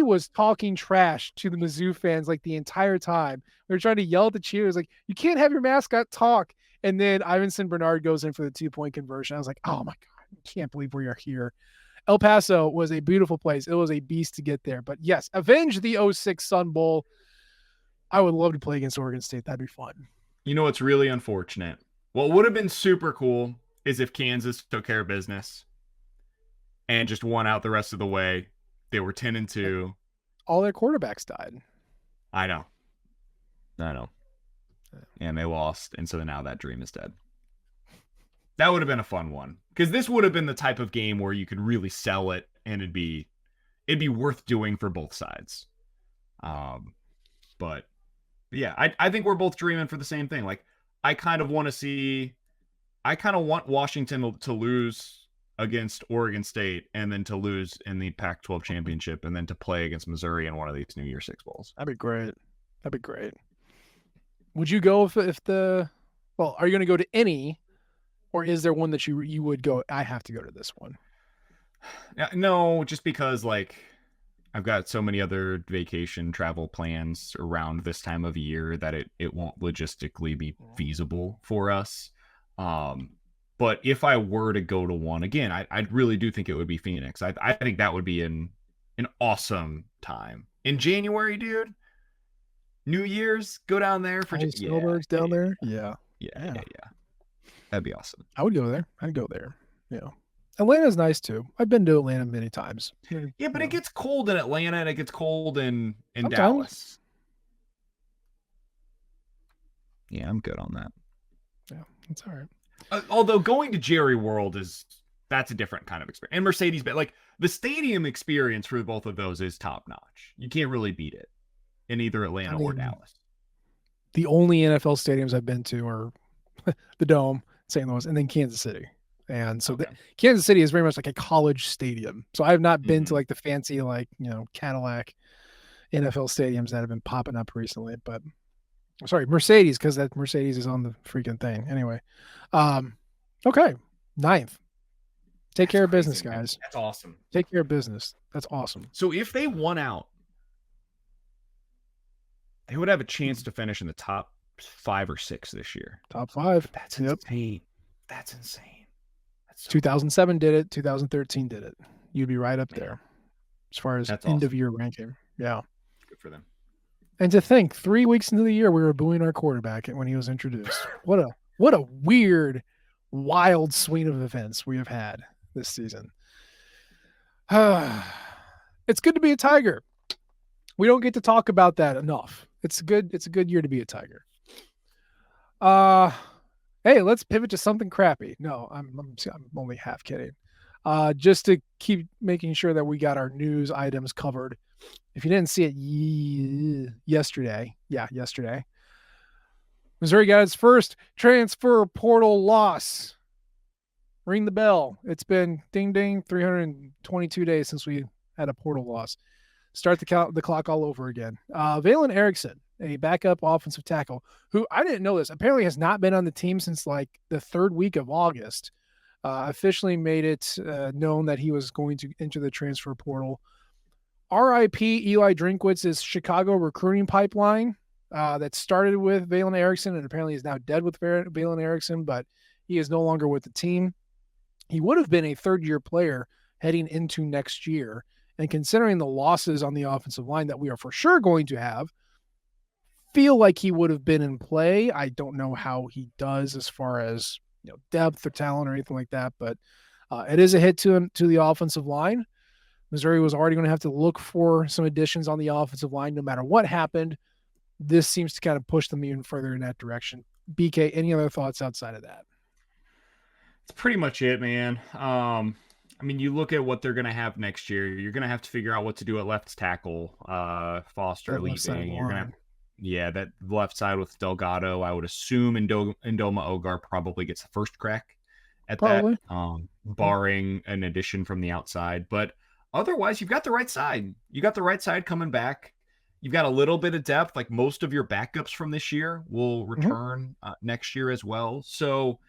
was talking trash to the Mizzou fans like the entire time. We were trying to yell at the cheers, like, you can't have your mascot talk. And then Iverson Bernard goes in for the 2-point conversion. I was like, oh my God, I can't believe we are here. El Paso was a beautiful place. It was a beast to get there. But yes, avenge the '06 Sun Bowl. I would love to play against Oregon State. That'd be fun. you know what's really unfortunate? What would have been super cool is if Kansas took care of business and just won out the rest of the way. They were 10-2. All their quarterbacks died. I know. I know. And they lost, and so now that dream is dead. That would have been a fun one, because this would have been the type of game where you could really sell it, and it'd be worth doing for both sides. But yeah, I think we're both dreaming for the same thing. Like, I kind of want Washington to lose against Oregon State, and then to lose in the Pac-12 championship, and then to play against Missouri in one of these New Year's Six bowls. That'd be great. That'd be great. Would you go if the well, are you going to go to any, or is there one that you would go, I have to go to this one? No, just because like I've got so many other vacation travel plans around this time of year that it won't logistically be feasible for us. Um, but if I were to go to one again, I really do think it would be Phoenix. I think that would be an awesome time in January, dude. New Year's, go down there for All the snowbirds down there. Yeah. yeah. That'd be awesome. I would go there. I'd go there. Yeah. Atlanta's nice too. I've been to Atlanta many times. Yeah, but it gets cold in Atlanta and it gets cold in Sometimes. Dallas. Yeah, I'm good on that. Yeah, it's all right. Although going to Jerry World that's a different kind of experience. And Mercedes, but like the stadium experience for both of those is top notch. You can't really beat it in either Atlanta or Dallas. The only NFL stadiums I've been to are the Dome, St. Louis, and then Kansas City. And so Kansas City is very much like a college stadium. So I have not been to like the fancy, like, Cadillac NFL stadiums that have been popping up recently. But sorry, Mercedes, because that Mercedes is on the freaking thing. Anyway. Okay. 9th. Take care of business, guys. That's awesome. Take care of business. That's awesome. So if they won out, they would have a chance to finish in the top 5 or 6 this year. Top 5. That's insane. That's insane. 2007 did it. 2013 did it. You'd be right up there as far as end of year ranking. Yeah. Good for them. And to think 3 weeks into the year, we were booing our quarterback when he was introduced. What a weird, wild swing of events we have had this season. It's good to be a Tiger. We don't get to talk about that enough. It's a good year to be a Tiger. Hey, let's pivot to something crappy. No, I'm only half kidding. Just to keep making sure that we got our news items covered. If you didn't see it yesterday, Missouri got its first transfer portal loss. Ring the bell. It's been ding ding 322 days since we had a portal loss. Start the clock all over again. Valen Erickson, a backup offensive tackle, who I didn't know this, apparently has not been on the team since like the 3rd week of August, officially made it known that he was going to enter the transfer portal. RIP Eli Drinkwitz's Chicago recruiting pipeline that started with Valen Erickson and apparently is now dead with Valen Erickson, but he is no longer with the team. He would have been a 3rd-year player heading into next year. And considering the losses on the offensive line that we are for sure going to have, feel like he would have been in play. I don't know how he does as far as depth or talent or anything like that, but it is a hit to him, to the offensive line. Missouri was already going to have to look for some additions on the offensive line no matter what happened. This seems to kind of push them even further in that direction. BK, any other thoughts outside of that? It's pretty much it, man. I mean, you look at what they're going to have next year. You're going to have to figure out what to do at left tackle. Foster That left side of leaving. the You're going to line. yeah, that left side with Delgado. I would assume Indoma Ogar probably gets the first crack at that, Probably. barring an addition from the outside. But otherwise, you've got the right side. You got the right side coming back. You've got a little bit of depth. Like most of your backups from this year will Mm-hmm. return next year as well. So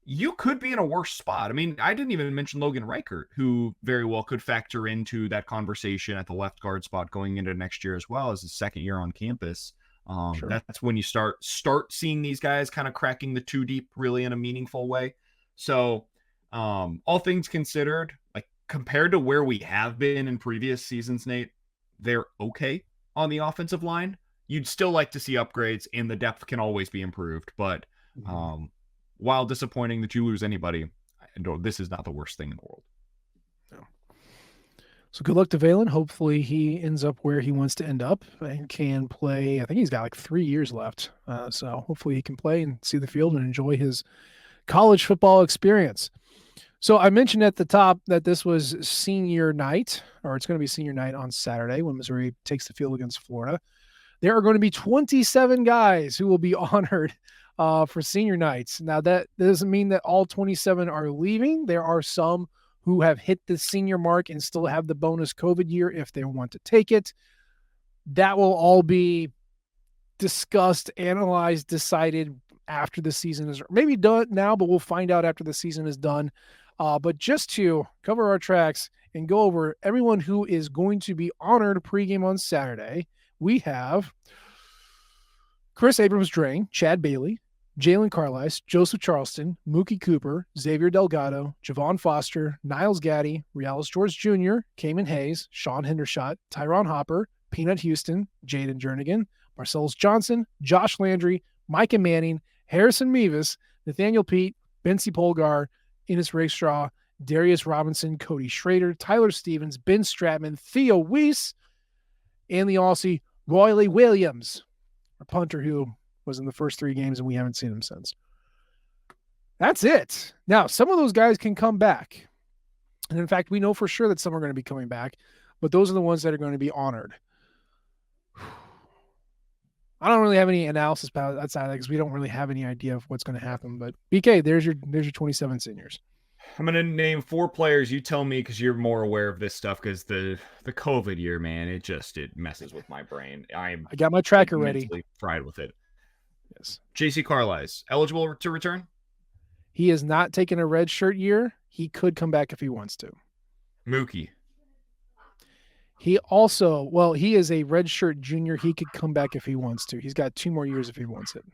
you could be in a worse spot. I mean, I didn't even mention Logan Reichert, who very well could factor into that conversation at the left guard spot going into next year as well as his second year on campus. Sure. That's when you start seeing these guys kind of cracking the two deep really in a meaningful way. So, all things considered, like compared to where we have been in previous seasons, Nate, they're okay on the offensive line. You'd still like to see upgrades, and the depth can always be improved. But while disappointing that you lose anybody, this is not the worst thing in the world. No. So good luck to Valen. Hopefully he ends up where he wants to end up and can play. I think he's got like 3 years left. So hopefully he can play and see the field and enjoy his college football experience. So I mentioned at the top that this was senior night, or it's going to be senior night on Saturday when Missouri takes the field against Florida. There are going to be 27 guys who will be honored for senior nights. Now, that doesn't mean that all 27 are leaving. There are some who have hit the senior mark and still have the bonus COVID year if they want to take it. That will all be discussed, analyzed, decided after the season is maybe done now, but we'll find out after the season is done. But just to cover our tracks and go over everyone who is going to be honored pregame on Saturday, we have Chris Abrams-Drain, Chad Bailey, Jalen Carlisle, Joseph Charleston, Mookie Cooper, Xavier Delgado, Javon Foster, Niles Gaddy, Realis George Jr., Cayman Hayes, Sean Hendershot, Tyron Hopper, Peanut Houston, Jaden Jernigan, Marcellus Johnson, Josh Landry, Micah Manning, Harrison Mevis, Nathaniel Pete, Bency Polgar, Enos Rakestraw, Darius Robinson, Cody Schrader, Tyler Stevens, Ben Stratman, Theo Weiss, and the Aussie Royley Williams, a punter who was in the first 3 games and we haven't seen him since. That's it. Now, some of those guys can come back. And in fact, we know for sure that some are going to be coming back, but those are the ones that are going to be honored. I don't really have any analysis about outside of that because we don't really have any idea of what's going to happen. But BK, there's your 27 seniors. I'm gonna name 4 players. You tell me because you're more aware of this stuff. Because the COVID year, man, it messes with my brain. I got my tracker ready. Mentally fried with it. Yes. J.C. Carlisle eligible to return. He has not taken a red shirt year. He could come back if he wants to. Mookie. He also, well, he is a red shirt junior. He could come back if he wants to. He's got 2 more years if he wants it.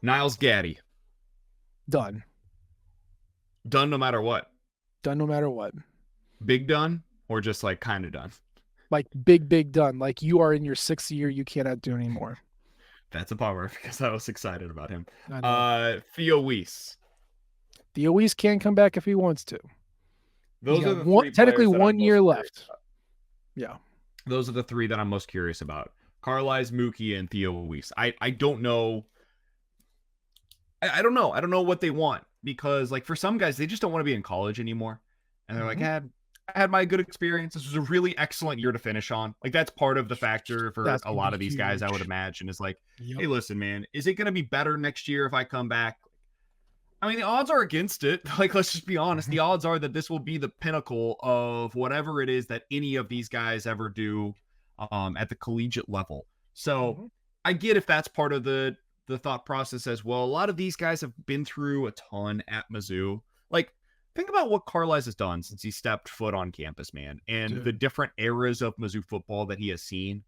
Niles Gaddy. Done. Done no matter what. Done no matter what. Big done or just like kind of done? Like big done. Like you are in your 6th year. You cannot do anymore. That's a bummer because I was excited about him. Theo Weiss. Theo Weiss can come back if he wants to. Those are the technically 1 year left. Yeah. Those are the 3 that I'm most curious about. Carlisle, Mookie, and Theo Weiss. I don't know. I don't know. I don't know what they want because like for some guys, they just don't want to be in college anymore. And they're like, I had my good experience. This was a really excellent year to finish on. Like that's part of the factor for a lot of these guys, I would imagine, is like, hey, listen, man, is it going to be better next year if I come back? I mean, the odds are against it. Like, let's just be honest. The odds are that this will be the pinnacle of whatever it is that any of these guys ever do at the collegiate level. So I get if that's part of the thought process as well. A lot of these guys have been through a ton at Mizzou. Like, think about what Carlisle has done since he stepped foot on campus, man, and the different eras of Mizzou football that he has seen.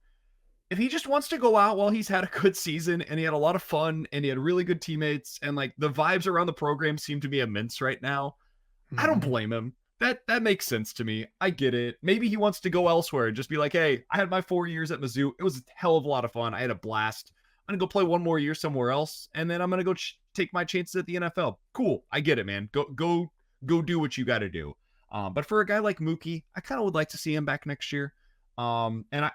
If he just wants to go out while he's had a good season and he had a lot of fun and he had really good teammates and like the vibes around the program seem to be immense right now, I don't blame him. that makes sense to me. I get it. Maybe he wants to go elsewhere and just be like, hey, I had my 4 years at Mizzou. It was a hell of a lot of fun. I had a blast. I'm gonna go play one more year somewhere else, and then I'm gonna go take my chances at the NFL. Cool. I get it, man. Go do what you got to do. But for a guy like Mookie, I kind of would like to see him back next year. And I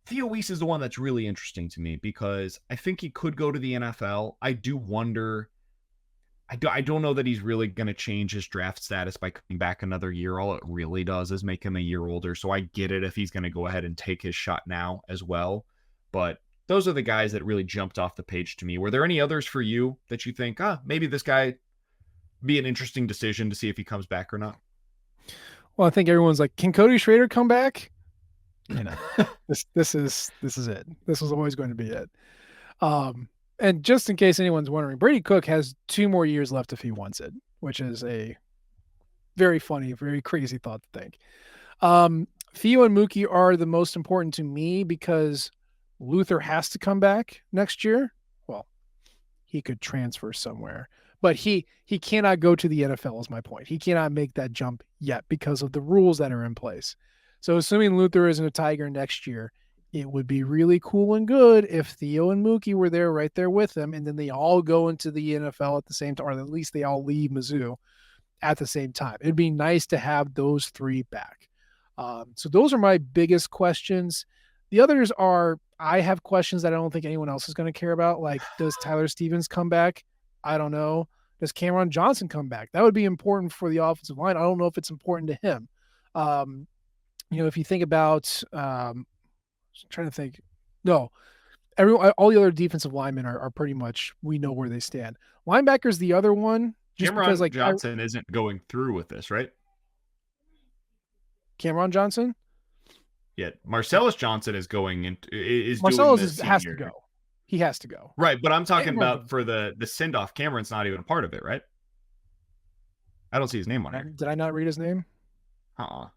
Theo Weiss is the one that's really interesting to me because I think he could go to the NFL. I do wonder. I don't know that he's really going to change his draft status by coming back another year. All it really does is make him a year older. So I get it if he's going to go ahead and take his shot now as well. But those are the guys that really jumped off the page to me. Were there any others for you that you think, maybe this guy be an interesting decision to see if he comes back or not? Well, I think everyone's like, can Cody Schrader come back? You know, this is it. This was always going to be it. And just in case anyone's wondering, Brady Cook has 2 more years left if he wants it, which is a very funny, very crazy thought to think. Theo and Mookie are the most important to me because Luther has to come back next year. Well, he could transfer somewhere, but he cannot go to the NFL is my point. He cannot make that jump yet because of the rules that are in place. So assuming Luther isn't a Tiger next year, it would be really cool and good if Theo and Mookie were there right there with him, and then they all go into the NFL at the same time, or at least they all leave Mizzou at the same time. It'd be nice to have those 3 back. So those are my biggest questions. The others are, I have questions that I don't think anyone else is going to care about. Like, does Tyler Stevens come back? I don't know. Does Cameron Johnson come back? That would be important for the offensive line. I don't know if it's important to him. If you think about, I'm trying to think, no, all the other defensive linemen are pretty much, we know where they stand. Linebacker's the other one, just Cameron because Johnson isn't going through with this, right? Cameron Johnson? Yeah, Marcellus Johnson is going into Marcellus has to go. He has to go. Right, but I'm talking about for the send off. Cameron's not even a part of it, right? I don't see his name on here. Did I not read his name? Oh,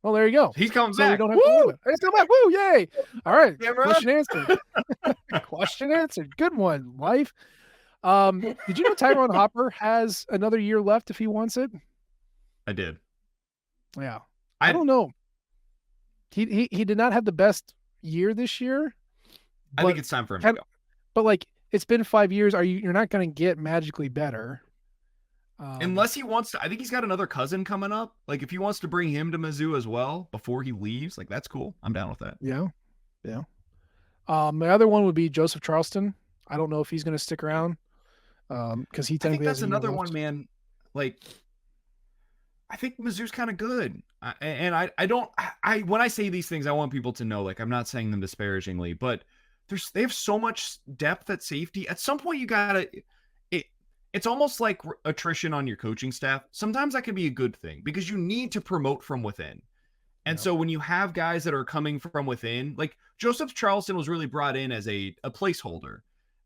well, there you go. He's coming so back. We don't have to leave it. He's coming back. Woo! Yay! All right. Cameron. Question answered. Question answered. Good one, wife. Did you know Tyrone Hopper has another year left if he wants it? I did. Yeah. I don't know. He did not have the best year this year. I think it's time for him to go. But it's been 5 years. You're not going to get magically better. Unless he wants to. I think he's got another cousin coming up. Like, if he wants to bring him to Mizzou as well before he leaves, that's cool. I'm down with that. Yeah. My other one would be Joseph Charleston. I don't know if he's going to stick around because he technically I think that's has another one, man. I think Mizzou's kind of good. And when I say these things, I want people to know, I'm not saying them disparagingly, but they have so much depth at safety. At some point, you gotta. It's almost like attrition on your coaching staff. Sometimes that can be a good thing because you need to promote from within. And so when you have guys that are coming from within, like Joseph Charleston was really brought in as a placeholder,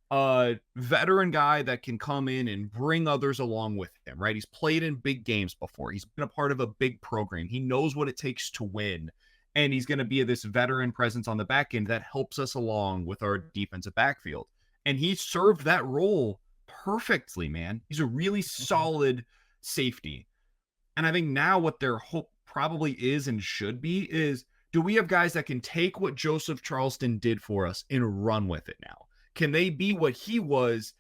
a veteran guy that can come in and bring others along with him, right? He's played in big games before. He's been a part of a big program. He knows what it takes to win. And he's going to be this veteran presence on the back end that helps us along with our defensive backfield. And he served that role perfectly, man. He's a really solid safety. And I think now what their hope probably is and should be is, do we have guys that can take what Joseph Charleston did for us and run with it now? Can they be what he was,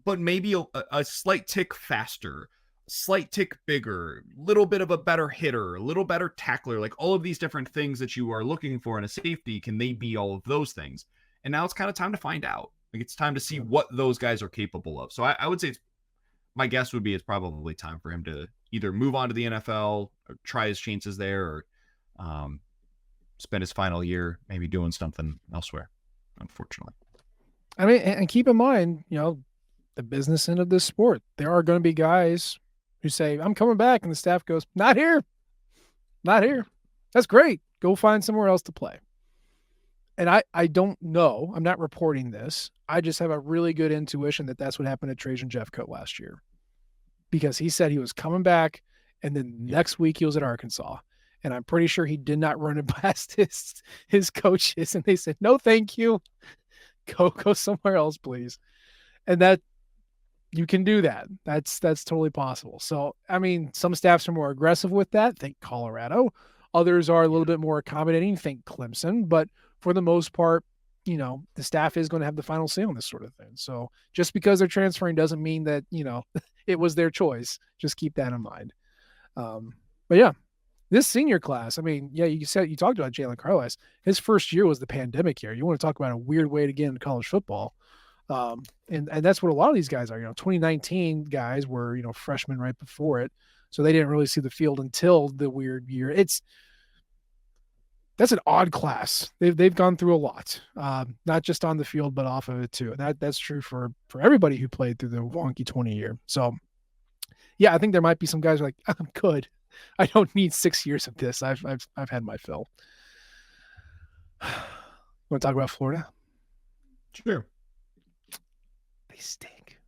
but maybe a slight tick faster, slight tick bigger, little bit of a better hitter, a little better tackler, all of these different things that you are looking for in a safety? Can they be all of those things? And now it's kind of time to find out. It's time to see what those guys are capable of. So I would say my guess would be it's probably time for him to either move on to the NFL or try his chances there, or spend his final year maybe doing something elsewhere, unfortunately. I mean, and keep in mind, the business end of this sport, there are going to be guys who say, I'm coming back. And the staff goes, not here. Not here. That's great. Go find somewhere else to play. And I don't know. I'm not reporting this. I just have a really good intuition that that's what happened to Trajan Jeffcoat last year, because he said he was coming back, and then next week he was at Arkansas. And I'm pretty sure he did not run it past his coaches, and they said, no, thank you. Go somewhere else, please. And You can do that. That's totally possible. So, I mean, some staffs are more aggressive with that. Think Colorado. Others are a little Yeah. bit more accommodating. Think Clemson. But for the most part, the staff is going to have the final say on this sort of thing. So just because they're transferring doesn't mean that, it was their choice. Just keep that in mind. But yeah, this senior class, I mean, yeah, you talked about Jalen Carlos. His first year was the pandemic year. You want to talk about a weird way to get into college football. And that's what a lot of these guys are. 2019 guys were, freshmen right before it. So they didn't really see the field until the weird year. That's an odd class. They've gone through a lot, not just on the field, but off of it too. And that's true for everybody who played through the wonky 20 year. So yeah, I think there might be some guys who are like, I'm good. I don't need 6 years of this. I've had my fill. Want to talk about Florida? Sure. They stink.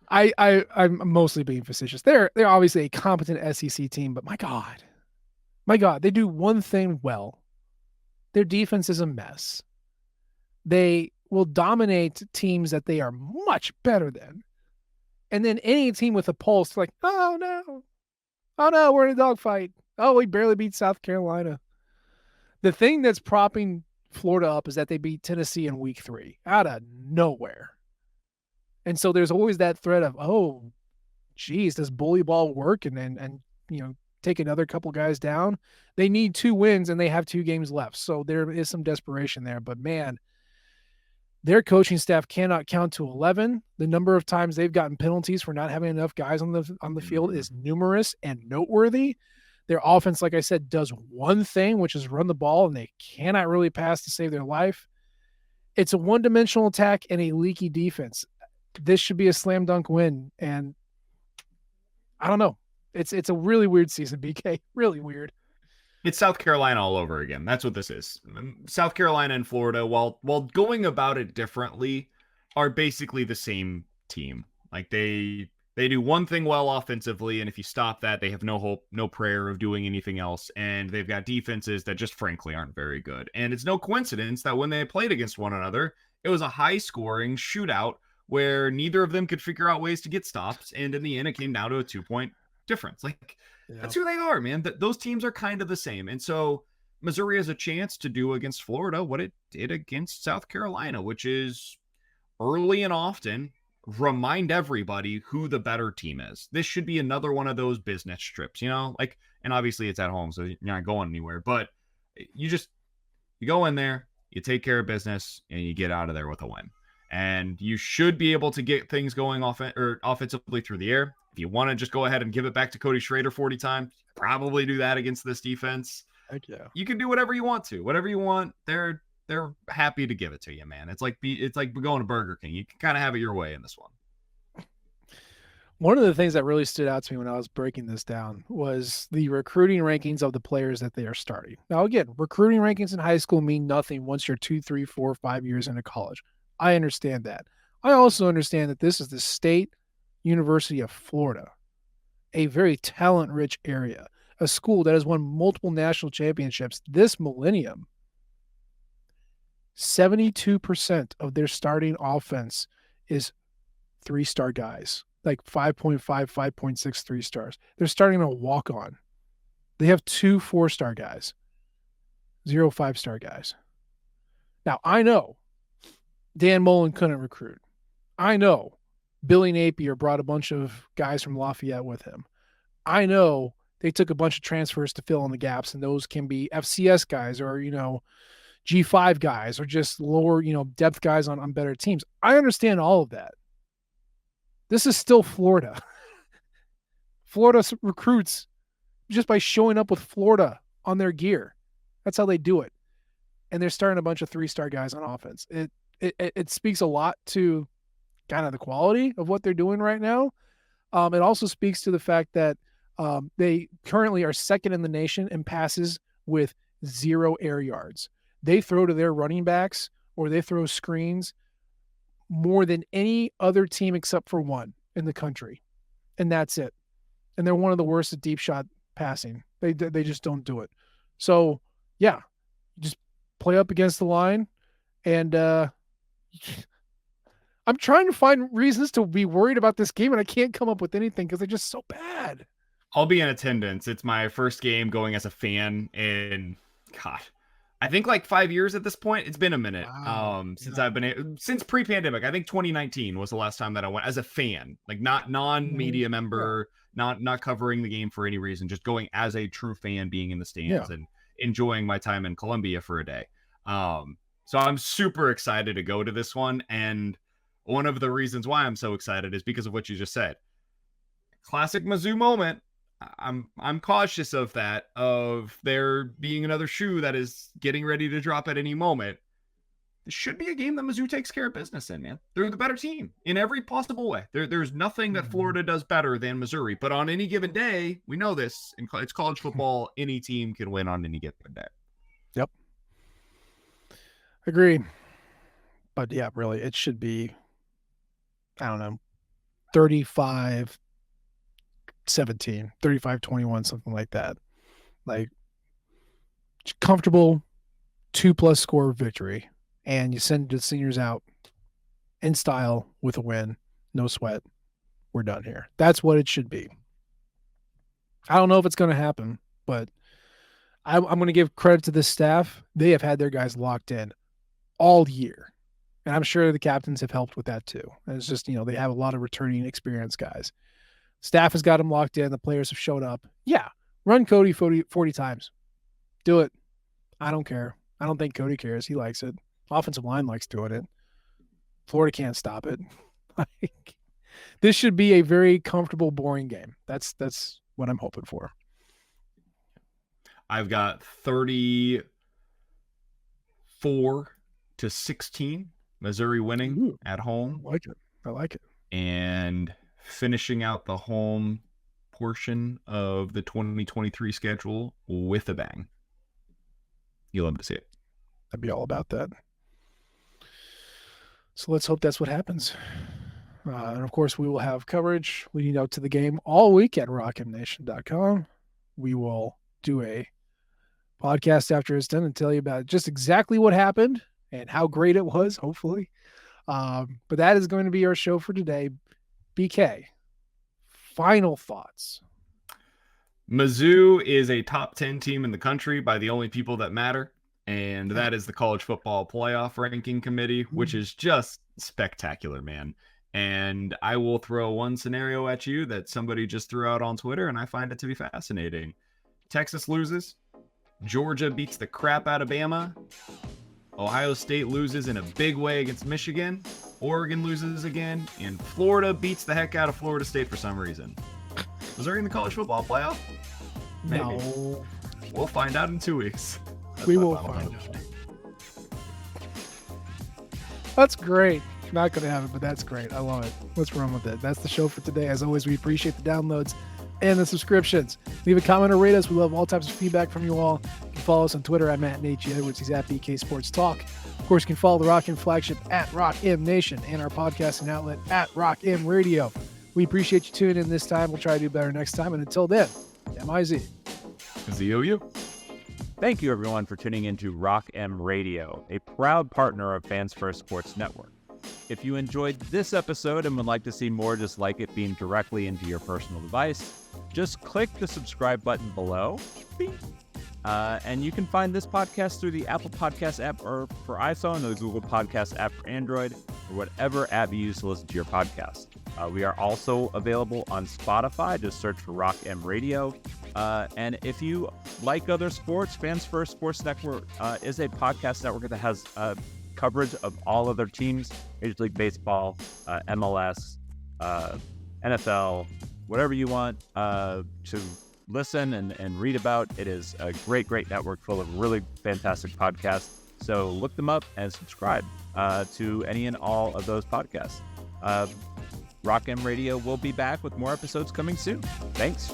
I'm mostly being facetious. They're obviously a competent SEC team, but my God, they do one thing well. Their defense is a mess. They will dominate teams that they are much better than, and then any team with a pulse, like, oh no, we're in a dogfight. Oh, we barely beat South Carolina. The thing that's propping Florida up is that they beat Tennessee in week 3 out of nowhere. And so there's always that threat of, oh, geez, does bully ball work? And take another couple guys down. They need 2 wins and they have 2 games left. So there is some desperation there. But man, their coaching staff cannot count to 11. The number of times they've gotten penalties for not having enough guys on the field is numerous and noteworthy. Their offense, like I said, does one thing, which is run the ball, and they cannot really pass to save their life. It's a one-dimensional attack and a leaky defense. This should be a slam dunk win, and I don't know. It's a really weird season, BK. Really weird. It's South Carolina all over again. That's what this is. South Carolina and Florida, while going about it differently, are basically the same team. Like they do one thing well offensively, and if you stop that, they have no hope, no prayer of doing anything else. And they've got defenses that just frankly aren't very good. And it's no coincidence that when they played against one another, it was a high-scoring shootout where neither of them could figure out ways to get stops, and in the end, it came down to a 2-point difference. Like, Yeah. that's who they are, man. Those teams are kind of the same. And so Missouri has a chance to do against Florida what it did against South Carolina, which is early and often remind everybody who the better team is. This should be another one of those business trips, like, and obviously it's at home, so you're not going anywhere, but you go in there, you take care of business, and you get out of there with a win. And you should be able to get things going offensively through the air. If you want to just go ahead and give it back to Cody Schrader 40 times, probably do that against this defense. Heck yeah. You can do whatever you want to. Whatever you want, they're happy to give it to you, man. It's like going to Burger King. You can kind of have it your way in this one. One of the things that really stood out to me when I was breaking this down was the recruiting rankings of the players that they are starting. Now, again, recruiting rankings in high school mean nothing once you're 2, 3, 4, 5 years into college. I understand that. I also understand that this is the State University of Florida, a very talent-rich area, a school that has won multiple national championships this millennium. 72% of their starting offense is 3-star guys, like 5.5, 5.6 3-stars. They're starting a walk-on. They have 2 4-star guys, 0 5-star guys. Now, I know Dan Mullen couldn't recruit. I know Billy Napier brought a bunch of guys from Lafayette with him. I know they took a bunch of transfers to fill in the gaps, and those can be FCS guys or, G5 guys or just lower, depth guys on better teams. I understand all of that. This is still Florida. Florida recruits just by showing up with Florida on their gear. That's how they do it. And they're starting a bunch of 3-star guys on offense. It speaks a lot to kind of the quality of what they're doing right now. It also speaks to the fact that they currently are second in the nation in passes with 0 air yards. They throw to their running backs or they throw screens more than any other team except for one in the country. And that's it. And they're one of the worst at deep shot passing. They just don't do it. So, yeah, just play up against the line. And I'm trying to find reasons to be worried about this game, and I can't come up with anything because they're just so bad. I'll be in attendance. It's my first game going as a fan in, God, I think like 5 years at this point. It's been a minute Wow. since Yeah. since pre-pandemic. I think 2019 was the last time that I went as a fan, like not Mhm. non-media Yeah. member, not covering the game for any reason, just going as a true fan, being in the Yeah. stands and enjoying my time in Columbia for a day. Um, so I'm super excited to go to this one, and one of the reasons why I'm so excited is because of what you just said. Classic Mizzou moment. I'm cautious of that, of there being another shoe that is getting ready to drop at any moment. This should be a game that Mizzou takes care of business in, man. They're the better team in every possible way. There's nothing that Mhm. Florida does better than Missouri. But on any given day, we know this. It's college football. Any team can win on any given day. Yep. Agree. But yeah, really, it should be, I don't know, 35-17, 35-21, something like that. Like comfortable 2+ score victory. And you send the seniors out in style with a win. No sweat. We're done here. That's what it should be. I don't know if it's going to happen, but I'm going to give credit to this staff. They have had their guys locked in all year. And I'm sure the captains have helped with that too. And it's just, they have a lot of returning experienced guys. Staff has got them locked in. The players have showed up. Yeah. Run Cody 40 times. Do it. I don't care. I don't think Cody cares. He likes it. Offensive line likes doing it. Florida can't stop it. Like, this should be a very comfortable, boring game. That's what I'm hoping for. I've got 34-16, Missouri winning Ooh, at I home, like it. I like it. and finishing out the home portion of the 2023 schedule with a bang. You'll love to see it. I'd be all about that. So let's hope that's what happens. And of course, we will have coverage leading out to the game all week at rockmnation.com. We will do a podcast after it's done and tell you about just exactly what happened and how great it was, hopefully. But that is going to be our show for today. BK, final thoughts. Mizzou is a top 10 team in the country by the only people that matter, and Yeah. that is the College Football Playoff Ranking Committee, which is just spectacular, man. And I will throw one scenario at you that somebody just threw out on Twitter, and I find it to be fascinating. Texas loses, Georgia beats the crap out of Bama, Ohio State loses in a big way against Michigan, Oregon loses again, and Florida beats the heck out of Florida State for some reason. Missouri in the college football playoff? Maybe. No, We'll find out in 2 weeks. we will find out. That's great. Not going to have it, but that's great. I love it. Let's run with it. That's the show for today. As always, we appreciate the downloads and the subscriptions. Leave a comment or rate us. We love all types of feedback from you all. You can follow us on Twitter at Matt and H. Edwards. He's at BK Sports Talk. Of course, you can follow the Rock M flagship at Rock M Nation and our podcasting outlet at Rock M Radio. We appreciate you tuning in this time. We'll try to do better next time. And until then, MIZ. ZOU. Thank you, everyone, for tuning into Rock M Radio, a proud partner of Fans First Sports Network. If you enjoyed this episode and would like to see more just like it beamed directly into your personal device, just click the subscribe button below. And you can find this podcast through the Apple Podcast app or for iPhone, or the Google Podcast app for Android, or whatever app you use to listen to your podcast. We are also available on Spotify. Just search for Rock M Radio. And if you like other sports, Fans First Sports Network is a podcast network that has coverage of all other teams, Major League Baseball, MLS, NFL, whatever you want to listen and read about. It is a great network full of really fantastic podcasts. So look them up and subscribe to any and all of those podcasts. Rock M Radio will be back with more episodes coming soon. Thanks.